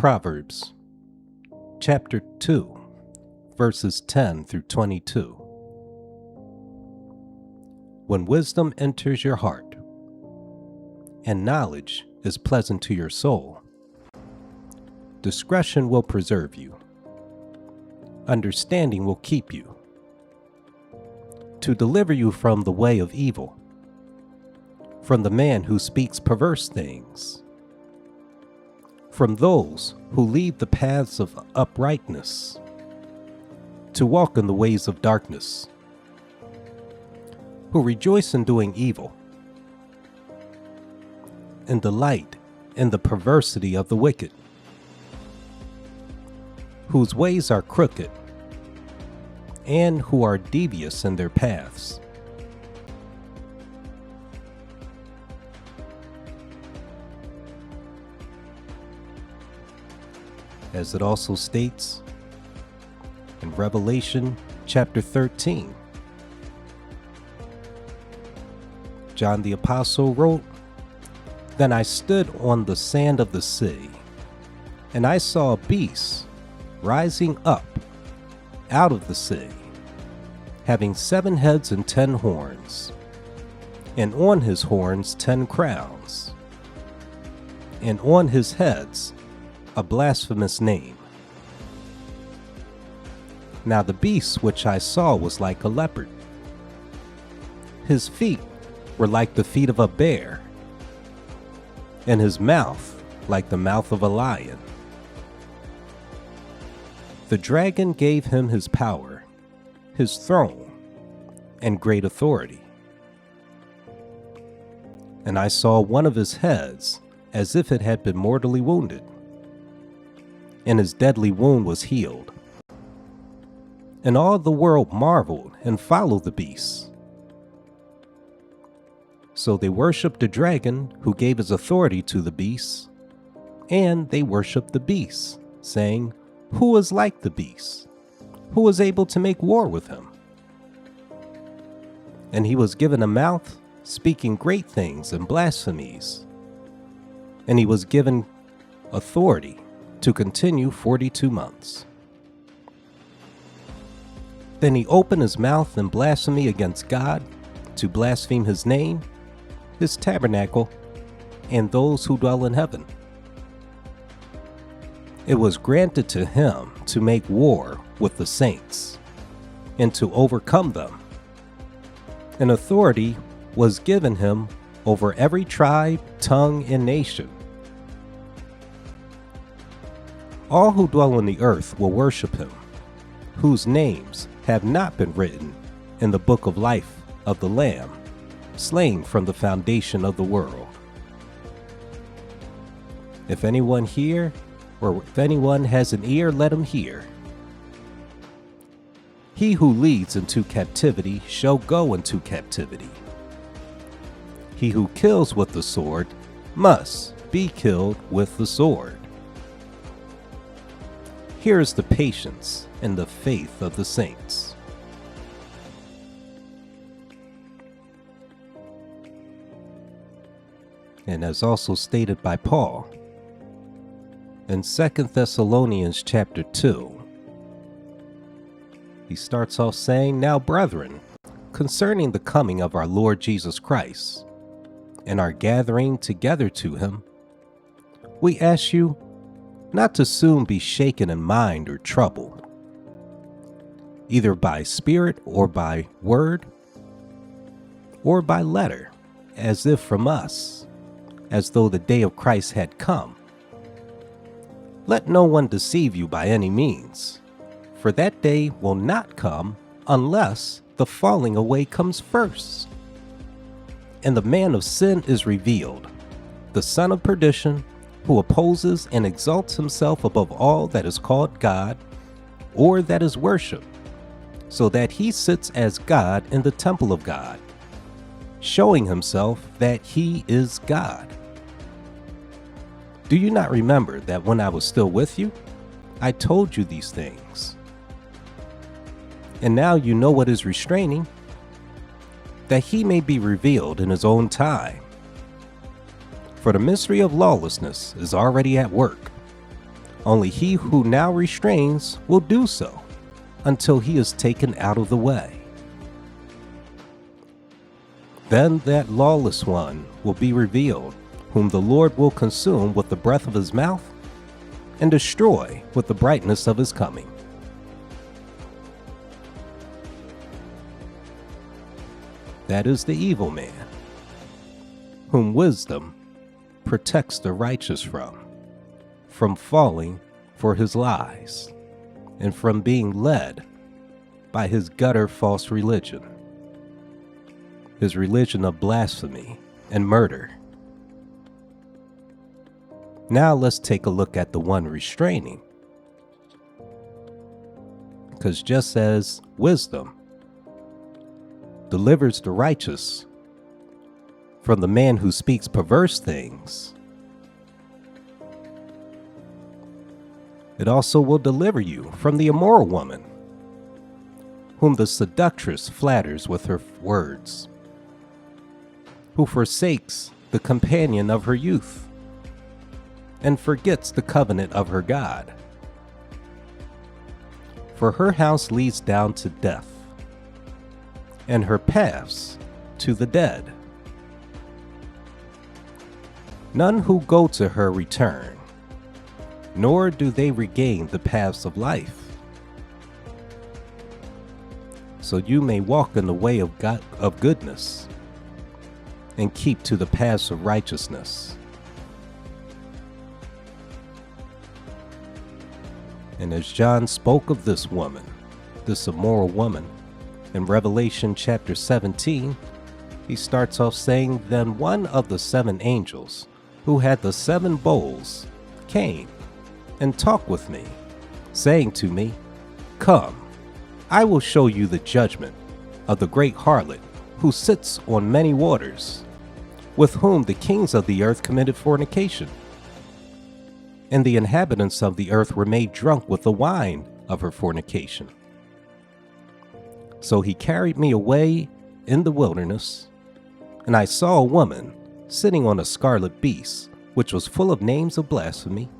Proverbs chapter 2, verses 10 through 22. When wisdom enters your heart, and knowledge is pleasant to your soul, discretion will preserve you, understanding will keep you, to deliver you from the way of evil, from the man who speaks perverse things, from those who leave the paths of uprightness, to walk in the ways of darkness, who rejoice in doing evil, and delight in the perversity of the wicked, whose ways are crooked, and who are devious in their paths. As it also states in Revelation chapter 13, John the Apostle wrote, "Then I stood on the sand of the sea, and I saw a beast rising up out of the sea, having 7 heads and 10 horns, and on his horns 10 crowns, and on his heads a blasphemous name. Now the beast which I saw was like a leopard. His feet were like the feet of a bear, and his mouth like the mouth of a lion. The dragon gave him his power, his throne, and great authority. And I saw one of his heads as if it had been mortally wounded, and his deadly wound was healed. And all the world marveled and followed the beast. So they worshipped the dragon who gave his authority to the beast, and they worshipped the beast, saying, 'Who is like the beast? Who is able to make war with him?' And he was given a mouth, speaking great things and blasphemies. And he was given authority to continue 42 months. Then he opened his mouth in blasphemy against God, to blaspheme his name, his tabernacle, and those who dwell in heaven. It was granted to him to make war with the saints, and to overcome them. And authority was given him over every tribe, tongue, and nation. All who dwell on the earth will worship him, whose names have not been written in the book of life of the Lamb, slain from the foundation of the world. If anyone has an ear, let him hear. He who leads into captivity shall go into captivity. He who kills with the sword must be killed with the sword. Here is the patience and the faith of the saints." And as also stated by Paul in 2 Thessalonians chapter 2, he starts off saying, "Now, brethren, concerning the coming of our Lord Jesus Christ and our gathering together to him, we ask you not to soon be shaken in mind or troubled, either by spirit or by word or by letter, as if from us, as though the day of Christ had come. Let no one deceive you by any means, for that day will not come unless the falling away comes first. And the man of sin is revealed, the son of perdition, who opposes and exalts himself above all that is called God or that is worshipped, so that he sits as God in the temple of God, showing himself that he is God. Do you not remember that when I was still with you, I told you these things? And now you know what is restraining, that he may be revealed in his own time. For the mystery of lawlessness is already at work. Only he who now restrains will do so until he is taken out of the way. Then that lawless one will be revealed, whom the Lord will consume with the breath of his mouth and destroy with the brightness of his coming. That is the evil man, whom wisdom protects the righteous from falling for his lies, and from being led by his gutter false religion, his religion of blasphemy and murder. Now let's take a look at the one restraining. Because just as wisdom delivers the righteous from the man who speaks perverse things, it also will deliver you from the immoral woman, whom the seductress flatters with her words, who forsakes the companion of her youth and forgets the covenant of her God. For her house leads down to death, and her paths to the dead. None who go to her return, nor do they regain the paths of life. So you may walk in the way of goodness, and keep to the paths of righteousness. And as John spoke of this woman, this immoral woman, in Revelation chapter 17, he starts off saying, "Then one of the 7 angels, who had the 7 bowls, came and talked with me, saying to me, 'Come, I will show you the judgment of the great harlot, who sits on many waters, with whom the kings of the earth committed fornication. And the inhabitants of the earth were made drunk with the wine of her fornication.' So he carried me away in the wilderness, and I saw a woman sitting on a scarlet beast, which was full of names of blasphemy,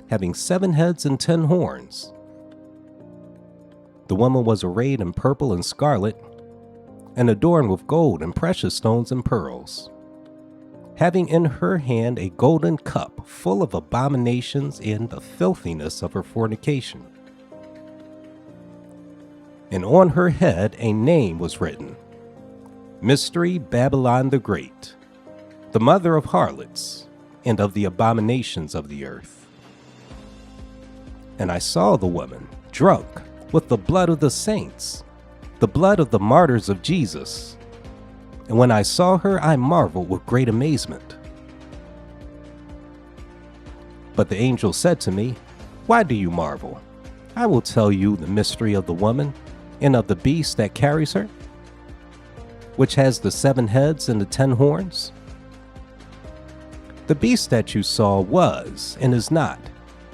having 7 heads and 10 horns. The woman was arrayed in purple and scarlet, and adorned with gold and precious stones and pearls, having in her hand a golden cup full of abominations and the filthiness of her fornication. And on her head a name was written, Mystery Babylon the Great, the mother of harlots and of the abominations of the earth. And I saw the woman drunk with the blood of the saints, the blood of the martyrs of Jesus. And when I saw her, I marveled with great amazement. But the angel said to me, 'Why do you marvel? I will tell you the mystery of the woman and of the beast that carries her, which has the 7 heads and the 10 horns. The beast that you saw was and is not,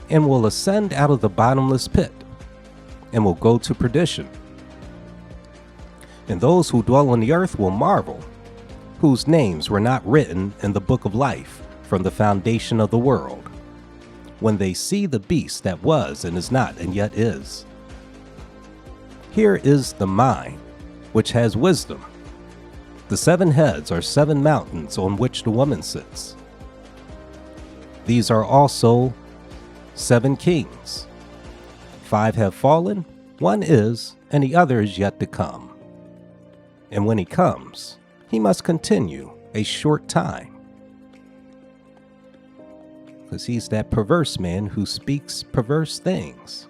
and will ascend out of the bottomless pit, and will go to perdition. And those who dwell on the earth will marvel, whose names were not written in the book of life from the foundation of the world, when they see the beast that was and is not and yet is. Here is the mind which has wisdom. The 7 heads are 7 mountains on which the woman sits. These are also 7 kings. 5 have fallen, 1 is, and the other is yet to come. And when he comes, he must continue a short time, because he's that perverse man who speaks perverse things.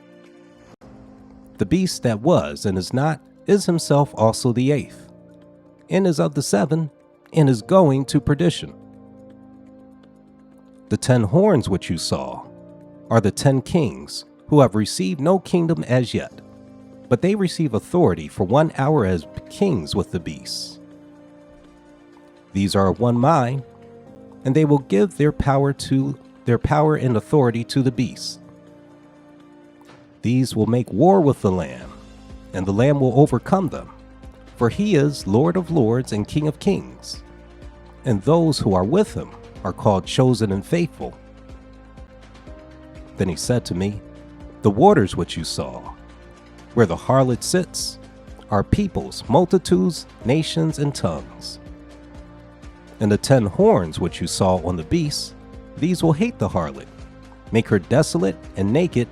The beast that was and is not is himself also the 8th, and is of the 7, and is going to perdition. The 10 horns which you saw are the 10 kings who have received no kingdom as yet, but they receive authority for 1 hour as kings with the beast. These are of one mind, and they will give their power and authority to the beast. These will make war with the Lamb, and the Lamb will overcome them, for he is Lord of lords and King of kings, and those who are with him are called chosen and faithful. Then he said to me, the waters which you saw, where the harlot sits, are peoples, multitudes, nations, and tongues. And the 10 horns which you saw on the beast, these will hate the harlot, make her desolate and naked,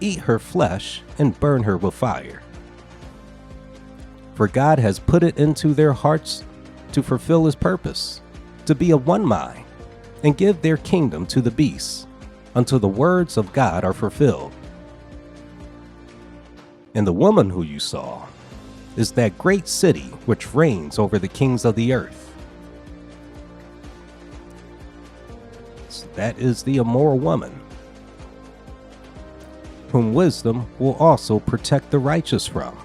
eat her flesh, and burn her with fire. For God has put it into their hearts to fulfill his purpose, to be of one mind, and give their kingdom to the beast, until the words of God are fulfilled. And the woman who you saw is that great city which reigns over the kings of the earth. So that is the immoral woman, whom wisdom will also protect the righteous from,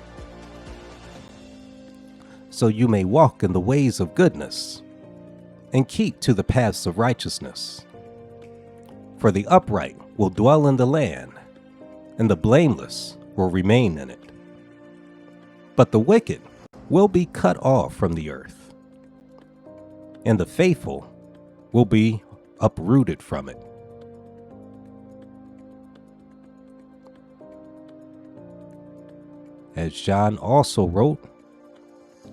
so you may walk in the ways of goodness and keep to the paths of righteousness. For the upright will dwell in the land, and the blameless will remain in it. But the wicked will be cut off from the earth, and the faithful will be uprooted from it. As John also wrote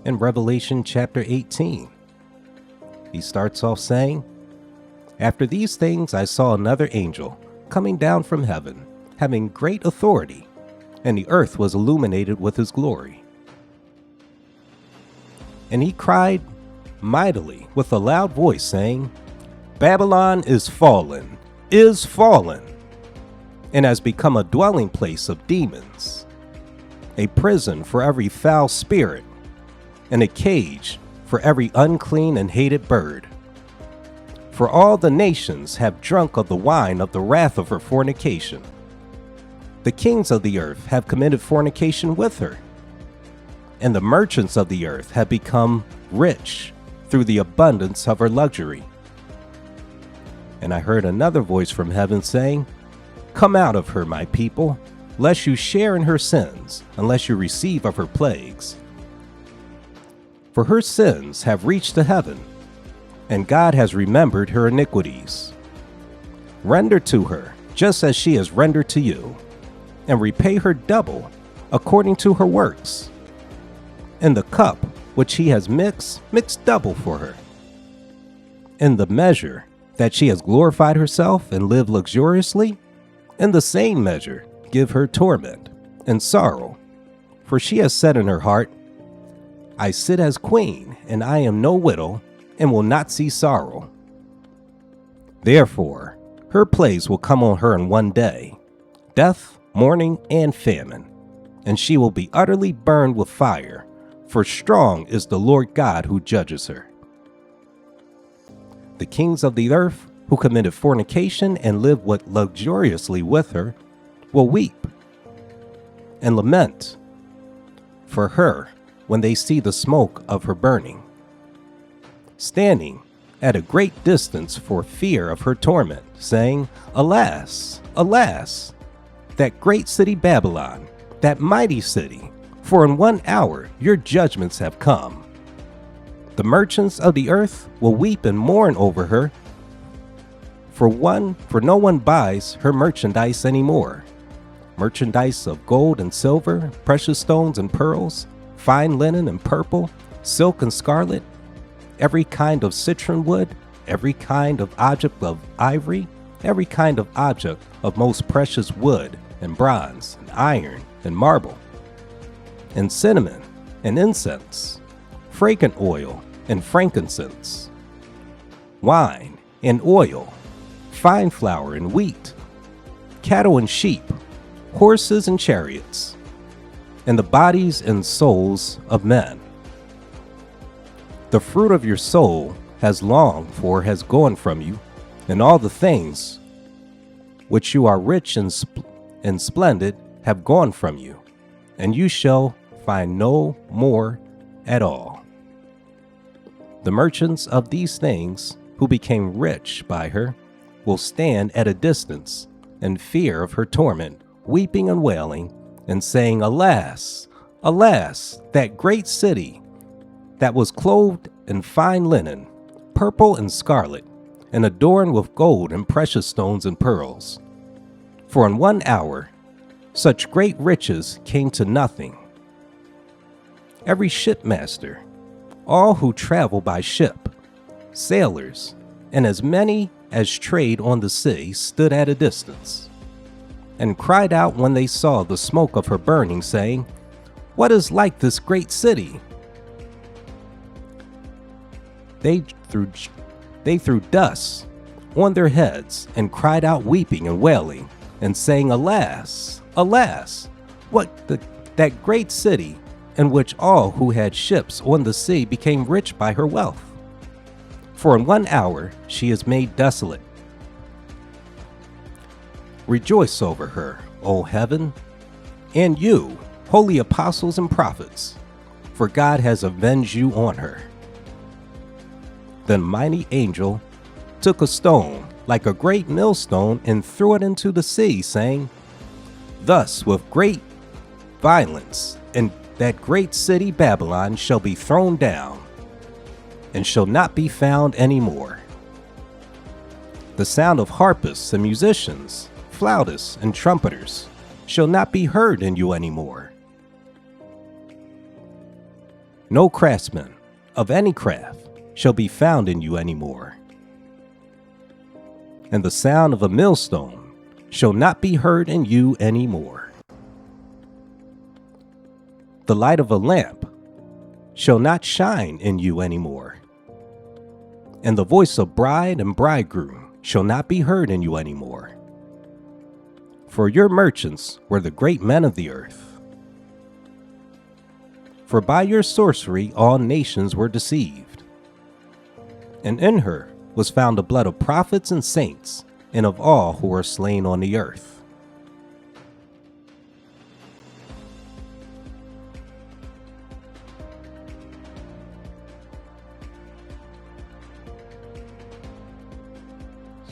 in Revelation chapter 18, he starts off saying, after these things I saw another angel coming down from heaven, having great authority, and the earth was illuminated with his glory. And he cried mightily with a loud voice, saying, Babylon is fallen, and has become a dwelling place of demons, a prison for every foul spirit, and a cage for every unclean and hated bird. For all the nations have drunk of the wine of the wrath of her fornication. The kings of the earth have committed fornication with her, and the merchants of the earth have become rich through the abundance of her luxury. And I heard another voice from heaven saying, Come out of her, my people, lest you share in her sins, unless you receive of her plagues. For her sins have reached to heaven, and God has remembered her iniquities. Render to her just as she has rendered to you, and repay her double according to her works. In the cup which he has mixed, mix double for her. In the measure that she has glorified herself and lived luxuriously, in the same measure give her torment and sorrow. For she has said in her heart, I sit as queen, and I am no widow, and will not see sorrow. Therefore, her plagues will come on her in one day, death, mourning, and famine, and she will be utterly burned with fire, for strong is the Lord God who judges her. The kings of the earth, who committed fornication and lived luxuriously with her, will weep and lament for her when they see the smoke of her burning, standing at a great distance for fear of her torment, saying, Alas, alas, that great city Babylon, that mighty city, for in 1 hour your judgments have come. The merchants of the earth will weep and mourn over her, for no one buys her merchandise anymore. Merchandise of gold and silver, precious stones and pearls, fine linen and purple, silk and scarlet, every kind of citron wood, every kind of object of ivory, every kind of object of most precious wood and bronze and iron and marble, and cinnamon and incense, fragrant oil and frankincense, wine and oil, fine flour and wheat, cattle and sheep, horses and chariots, and the bodies and souls of men. The fruit of your soul has longed for has gone from you, and all the things which you are rich and splendid have gone from you, and you shall find no more at all. The merchants of these things, who became rich by her, will stand at a distance in fear of her torment, weeping and wailing, and saying, Alas, alas, that great city that was clothed in fine linen, purple and scarlet, and adorned with gold and precious stones and pearls, For in 1 hour, such great riches came to nothing. Every shipmaster, all who travel by ship, sailors, and as many as trade on the sea stood at a distance, and cried out when they saw the smoke of her burning, saying, What is like this great city? They threw dust on their heads, and cried out weeping and wailing, and saying, Alas, alas, that great city, in which all who had ships on the sea became rich by her wealth. For in 1 hour she is made desolate. Rejoice over her, O heaven, and you, holy apostles and prophets, for God has avenged you on her. The mighty angel took a stone like a great millstone and threw it into the sea, saying, Thus with great violence, and that great city Babylon shall be thrown down, and shall not be found any more. The sound of harpists and musicians, flautists and trumpeters shall not be heard in you any more. No craftsman of any craft shall be found in you any more. And the sound of a millstone shall not be heard in you any more. The light of a lamp shall not shine in you any more. And the voice of bride and bridegroom shall not be heard in you any more. For your merchants were the great men of the earth. For by your sorcery all nations were deceived. And in her was found the blood of prophets and saints, and of all who were slain on the earth.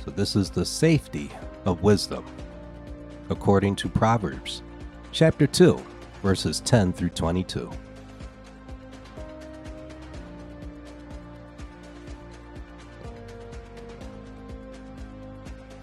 So this is the safety of wisdom, according to Proverbs chapter 2, verses 10 through 22.